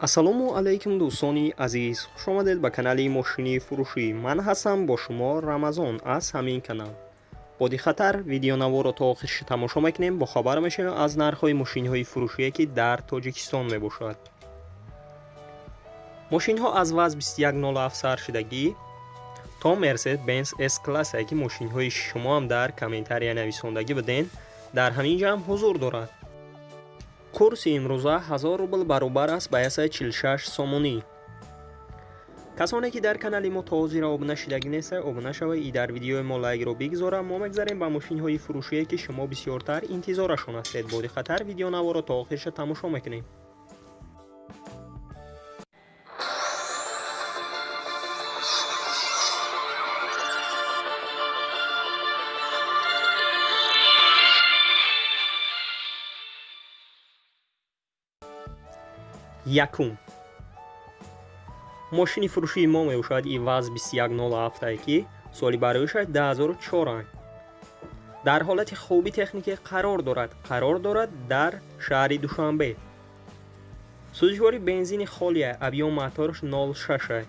ассалому алайкум дӯстони азиз, хуш омадед ба канали мошини фурӯшӣ. Ман ҳастам бо шумо Рамазон аз ҳамин канал. Боди хатар видеонаворро то охириш тамошо мекунем, бо хабар мешавем аз нархҳои мошинҳои фурӯшие ки дар Тоҷикистон мебошад. мошинҳо аз ваз 2107 сар шудагӣ то Mercedes-Benz S-классе ки мошинҳои шумоам дар комментария нависондагӣ буден дар ҳамин ҷамъ ҳузур дорад. курси имрӯза 1000 рубл баробар аст ба 146 сомонӣ. касоне ки дар канали мо то ҳозира обуна шудагӣ нестед, обуна шавед и дар видеои мо лайкро бигзора. мо мегзарем ба мошинҳои фурӯшие ки шумо бисёртар интизорашон ҳастед. Боди хатар видеонаворро то охирша тамошо мекунем. якум мошини фурӯшии мо мебошад и ваз 2107 ки соли бароишаш 10004 дар ҳолати хоби техникӣ қарор дорад дар шаҳри Душанбе. сӯзишвори бензини холия, объём моторш 06,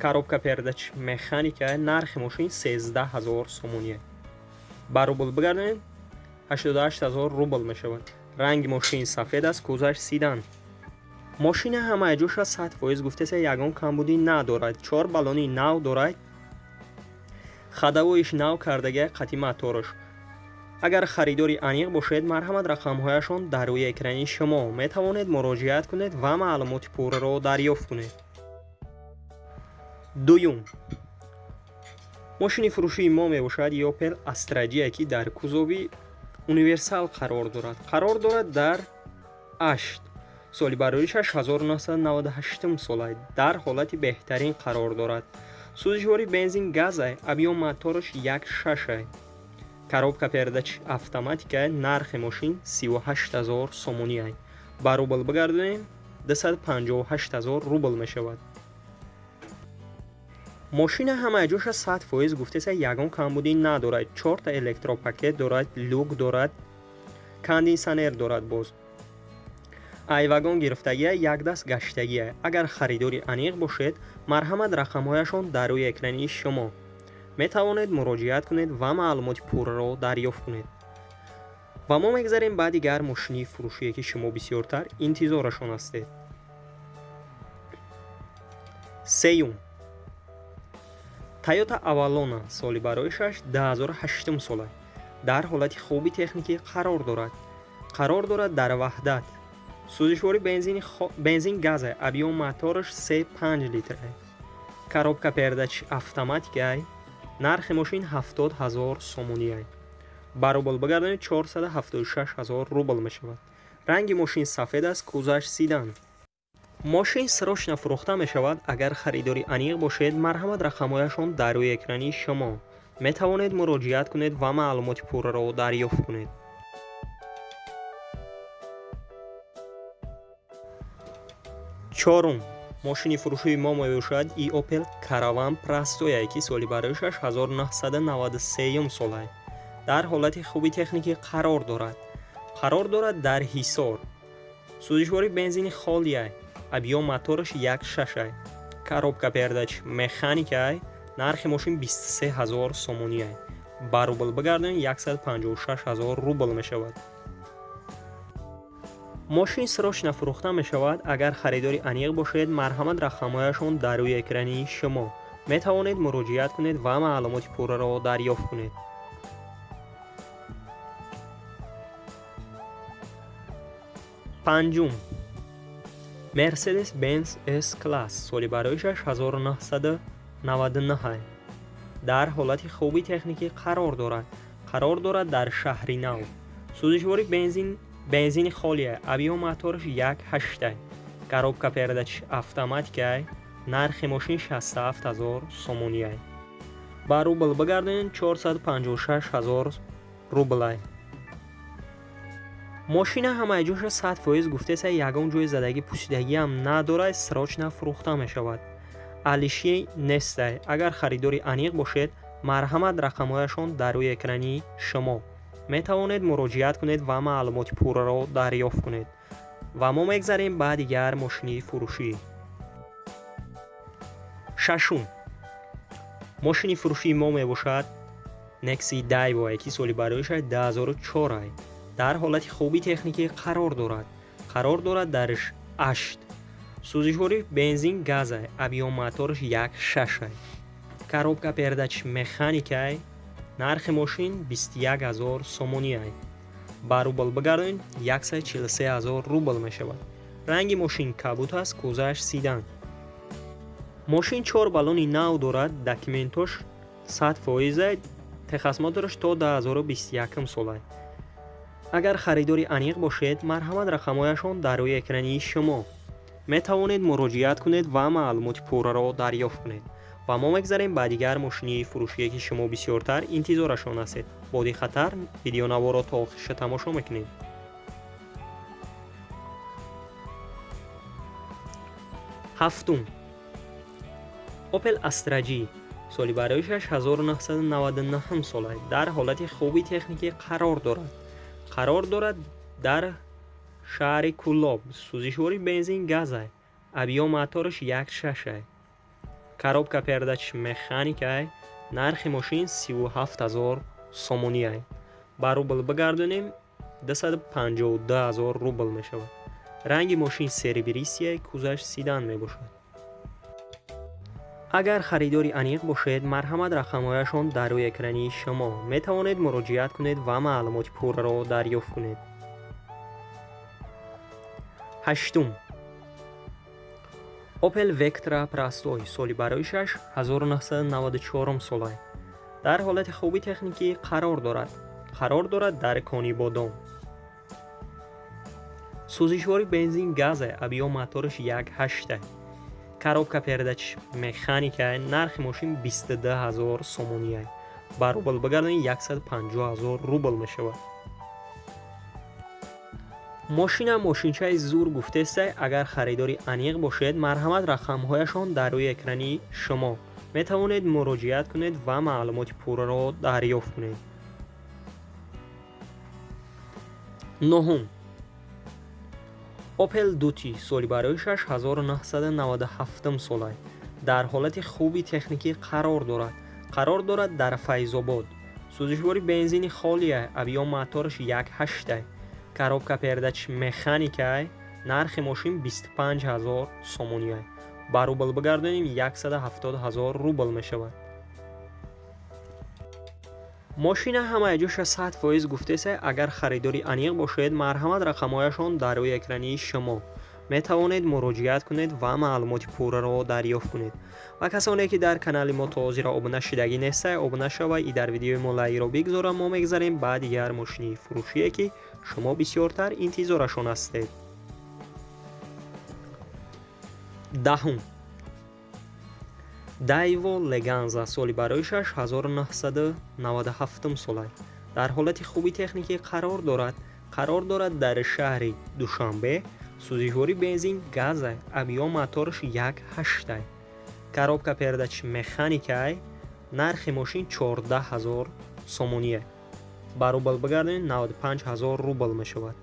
коробка передач механика, нархи мошин 13000 сомоние. ба рубл бигардонем 88000 рубл мешавад. ранги мошин сафед аст, кӯзаш сидан. мошина ҳамаи ҷоша 100% гуфтасе ягон камбудӣ надорад. 4 баллони нав дорад. хадавоиш нав кардагӣ қатъи моторш. агар харидори аниқ бошед, марҳамат рақамҳояшон дар рӯи экрани шумо. метавонед муроҷиат кунед ва маълумоти пурраро дарёфт кунед. дуюм мошини фурӯшии мо мебошад Opel Astra ки дар кузови универсал қарор дорад дар 8. соли бароишаш 1998 сола дар ҳолати беҳтарин қарор дорад. сӯзишвори бензин газа, объём моторш 1.6, коробка передач автоматика, нархи мошин 38000 сомоние. ба рубл бигардонем 258000 рубл мешавад. мошина ҳамаи ҷоша 100% гуфтасе ягон камбудӣ надорад. 4 та электропакет дорад, люк дорад, кондисионер дорад. боз айвагон гирифтагия, якдаст гаштагия. агар харидори аниқ бошед, марҳамат рақамҳояшон дар рӯи экрани шумо. метавонед муроҷиат кунед ва маълумоти пурраро дарёфт кунед. ва мо мегзарем ба дигар мошини фурӯшие ки шумо бисёртар интизорашон ҳастед. сеюм Toyota Avalon, соли бароишаш 2008 сола дар ҳолати хоби техникӣ қарор дорад дар ваҳдат. сӯзишвори бензин газа, объём моторш 3.5 литр, коробка передач автоматика, нархи мошин 70000 сомоние. ба рубл бигардонем 476000 рубл мешавад. ранги мошин сафед аст, кӯзаш сидан. мошин срочно фурӯхта мешавад. агар харидори аниқ бошед, марҳамат рақамҳояшон дар рӯи экрани шумо. метавонед муроҷиат кунед ва маълумоти пурраро дарёфт кунед. чорум мошини фурӯшии мо мебошад Opel Caravan Prastoya ки соли бароишаш 1993 сола дар ҳолати хуби техникӣ қарор дорад дар ҳисор. сӯзишвори бензини холия, объём моторш 1.6, коробка передач механика, нархи мошин 23000 сомоние. ба рубл бигардонем 156000 рубл мешавад. мошин срочно фурӯхта мешавад. агар харидори аниқ бошед, марҳамат рақамҳояшон дар рӯи экрани шумо. метавонед муроҷиат кунед ва маълумоти пурраро дарёфт кунед. панҷум Mercedes-Benz S-класс, соли бароишаш 1999 дар ҳолати хоби техникӣ қарор дорад дар шаҳри нав. сӯзишвори бензини холия, объём моторш 1.8, коробка передач автоматика, нархи мошин 67000 сомоние. ба рубл бигардонем 456000 рубл. мошина ҳамаи ҷоша 100% гуфтасе ягон ҷои задагӣ пусидагиам надорад. срочно фурӯхта мешавад. алиши нестай. агар харидори аниқ бошед, марҳамат рақамҳояшон дар рӯи экрани шумо. метавонед муроҷиат кунед ва маълумоти пурраро дарёфт кунед. و ما میگذاریم به دیگر ماشین فروشی. ششم، ماشین فروشی ما میباشد نکسی دایوا که سالی برایش 2004 است. در حالت خوبی تکنیکی قرار دارد درش 8. سوزشوری بنزین گاز است. ابیوم موتورش 1.6 است. коробка передач механик است. نرخ ماشین 21000 سومونی است. با روبل بگردین 143000 روبل می شود. رنگ ماشین کبوت است. کوزش سیدان. ماشین 4 بالون نو دارد. داکیومنتش 100% است. تخصصاتش تا 2021 سال است. اگر خریداری انیق باشید مرحمت رقمهایشان در روی اکرانی شما می توانید مراجعت کنید و معلومات پوره را دریافت کنید. و ما میگذاریم به دیگر ماشین فروشی که شما بسیارتر انتظارشان هستید. بادی خطر ویدیو نوار را تا آخرش تماشا میکنید. هفتم، اوپل استرا جی سالی برایش 1999 سال است. در حالت خوبی تکنیکی قرار دارد در شهر کولاب. سوزشوری بنزین گاز است. ابیوم موتورش 1.6 است. коробка передач механик است. نرخ ماشین 37000 سومونی است. با روبل بگردونیم 252000 روبل می شود. رنگ ماشین سربریسی است. کوزش سیدان می باشد. اگر خریداری انیق باشید مرحمت رقمهایشان در روی اکرانی شما می توانید مراجعت کنید و معلومات پوره را دریافت کنید. هشتم، اوپل وکترا پراستوی سالی برایش 1994 سال است. در حالت خوبی تکنیکی قرار دارد در کانی بادام. سوزشوری بنزین گاز است. ابیوم موتورش 1.8 است. коробка передач механик است. نرخ ماشین 22000 سومونی است. با روبل بگردین 150000 روبل می شود. ماشینچه زور گفته است. اگر خریداری انیق باشید مرحمت رقمهایشان در روی اکرانی شما می توانید مراجعت کنید و معلومات پوره را دریافت کنید. نهم، اوپل دوتی سالی برایش 1997 سال است. در حالت خوبی تکنیکی قرار دارد در فیض‌آباد. سوزشوری بنزین خالی است. ابیوم موتورش 1.8 است. коробка передач механик است. نرخ ماشین 25000 سومونی است. با روبل بگردونیم 170000 روبل می شود. ماشین همه جوش 100% گفته است. اگر خریداری انیق باشید مرحمت رقمهایشان در روی اکرانی شما می توانید مراجعت کنید و معلومات پوره را دریافت کنید. و کسانی که در کانال ما تا حاضر آبونه شدگی نیست آبونه شوید. ای در ویدیو ما لایک را بگذارم. ما میگذاریم بعد دیگر ماشین فروشی که شما بسیارتر انتظارشان هستید. دهم، دایوا لگانزا سالی برایش 1997 سال است. در حالت خوبی تکنیکی قرار دارد در شهر دوشنبه. سوزشوری بنزین گاز است. ابیوم موتورش 1.8 است. коробка передач механик است. نرخ ماشین 14000 سومونی است. با روبل بگردین 95000 روبل می شود.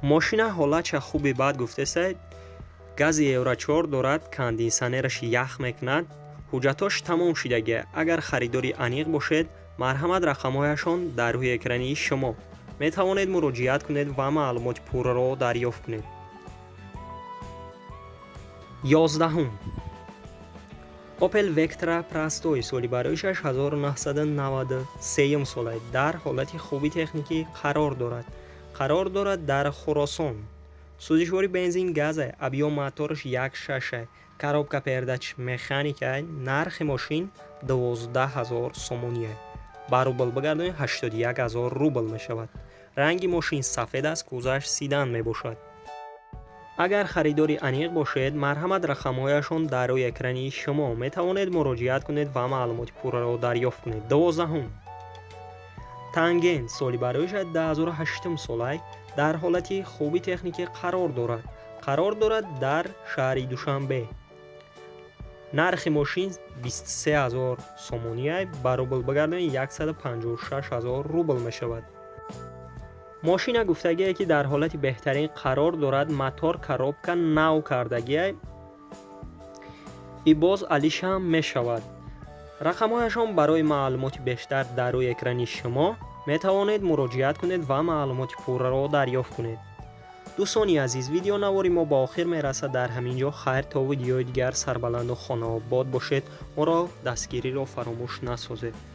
ماشین حالت خوبی بد گفته است. گاز یورو 4 دارد. کاندیسانرش یخ میکند. حجتاش تمام شدگی. اگر خریداری انیق باشید مرحمت رقمهایشان در روی اکرانی شما می توانید مراجعت کنید و معلومات پوره را دریافت کنید. 11، اوپل وکترا پراستوی سالی برایش 1993 سال است. در حالت خوبی تکنیکی قرار دارد در خراسان. سوزشوری بنزین گاز است. ابیوم موتورش 1.6 است. коробка передач механик است. نرخ ماشین 12000 سومونی است. با روبل بگردونید 81000 روبل می شود. رنگ ماشین سفید است. کوزش سیدان می باشد. اگر خریداری انیق باشید مرحمت رقمهایشان در روی اکرانی شما می توانید مراجعت کنید و معلومات پوره را دریافت کنید. 12، تانگن سالی برایش 2008 سال است. در حالت خوبی تکنیکی قرار دارد در شهر دوشنبه. نرخ ماشین 23000 سومونی است. با روبل بگردونید 156000 روبل می شود. ماشین گفتگی که در حالت بهترین قرار دارد، موتور коробка نو کردگی ای باز علیش هم می شود. رقم‌هایشان برای معلومات بیشتر در روی اکران شما می توانید مراجعت کنید و معلومات پوره را دریافت کنید. دوستان عزیز، ویدیو نواری ما با آخر می رسد. در همین جا خیر تا ویدیوی دیگر سربلند و خانه آباد باشید. ما را دستگیری را فراموش نسازید.